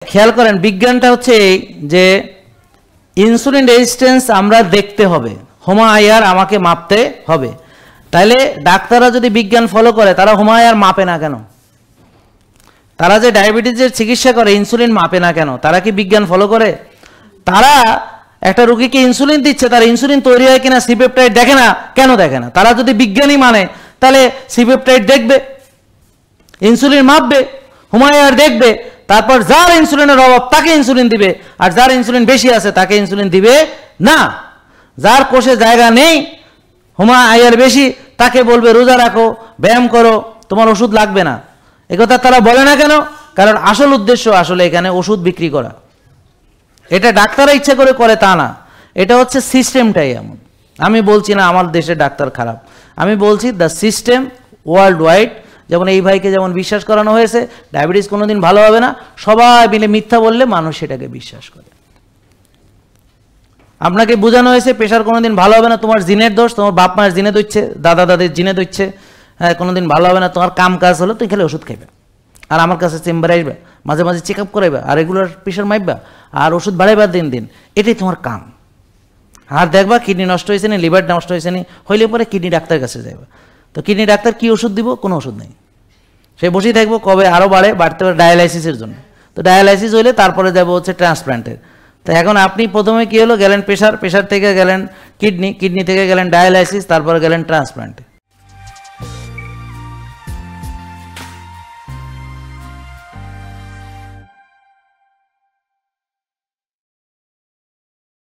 খেয়াল করেন বিজ্ঞানটা হচ্ছে এই যে ইনসুলিন রেজিস্ট্যান্স আমরা দেখতে হবে, হোমায়ার আমাকে মাপতে হবে। তাইলে ডাক্তাররা যদি বিজ্ঞান ফলো করে তারা হোমায়ার মাপে না কেন? তারা যে ডায়াবেটিসের চিকিৎসা করে ইনসুলিন মাপে না কেন? তারা কি বিজ্ঞান ফলো করে? তারা একটা রোগীকে ইনসুলিন দিচ্ছে, তার ইনসুলিন তৈরি হয় কিনা সি-পেপটাইড দেখে না কেন? দেখে না। তারা যদি বিজ্ঞানী মানে তাহলে সি-পেপটাইড দেখবে, ইনসুলিন মাপবে, হোমায়ার দেখবে, তারপর যার ইনসুলিনের অভাব তাকে ইনসুলিন দিবে, আর যার ইনসুলিন বেশি আছে তাকে ইনসুলিন দিবে না। যার কোষে জায়গা নেই, হোমায়ার বেশি, তাকে বলবে রোজা রাখো, ব্যায়াম করো, তোমার ওষুধ লাগবে না। একথা তারা বলে না কেন? কারণ আসল উদ্দেশ্য আসলে এখানে ওষুধ বিক্রি করা। এটা ডাক্তাররা ইচ্ছা করে করে তা না, এটা হচ্ছে সিস্টেমটাই এমন। আমি বলছি না আমার দেশের ডাক্তার খারাপ, আমি বলছি দ্য সিস্টেম ওয়ার্ল্ড ওয়াইড। যেমন এই ভাইকে যেমন বিশ্বাস করানো হয়েছে ডায়াবেটিস কোনোদিন ভালো হবে না, সবাই মিলে মিথ্যা বললে মানুষ সেটাকে বিশ্বাস করে। আপনাকে বোঝানো হয়েছে প্রেশার কোনোদিন ভালো হবে না, তোমার জিনের দোষ, তোমার বাপ মায়ের জিনে দিচ্ছে, দাদা দাদির জিনে দিচ্ছে, হ্যাঁ কোনোদিন ভালো হবে না, তোমার কাম কাজ হলো তুই খেলে ওষুধ খাইবে, আর আমার কাছে চেম্বারে আসবে, মাঝে মাঝে চেক আপ করাইবা, আর রেগুলার প্রেশার মাইবা, আর ওষুধ বাড়াইবা দিন দিন, এটাই তোমার কাম। আর দেখবা কিডনি নষ্ট হয়েছে নি, লিভার নষ্ট হয়েছে নি, হইলে পরে কিডনি ডাক্তারের কাছে যাইবা। তো কিডনি ডাক্তার কি ওষুধ দিব? কোনো ওষুধ নেই, সে বসেই থাকবো কবে আরও বাড়তে পারে ডায়ালাইসিসের জন্য। তো ডায়ালাইসিস হইলে তারপরে যাবো হচ্ছে ট্রান্সপ্লান্টের। তো এখন আপনি প্রথমে কি হলো, গেলেন প্রেশার, প্রেশার থেকে গেলেন কিডনি, কিডনি থেকে গেলেন ডায়ালাইসিস, তারপরে গেলেন ট্রান্সপ্লান্টে।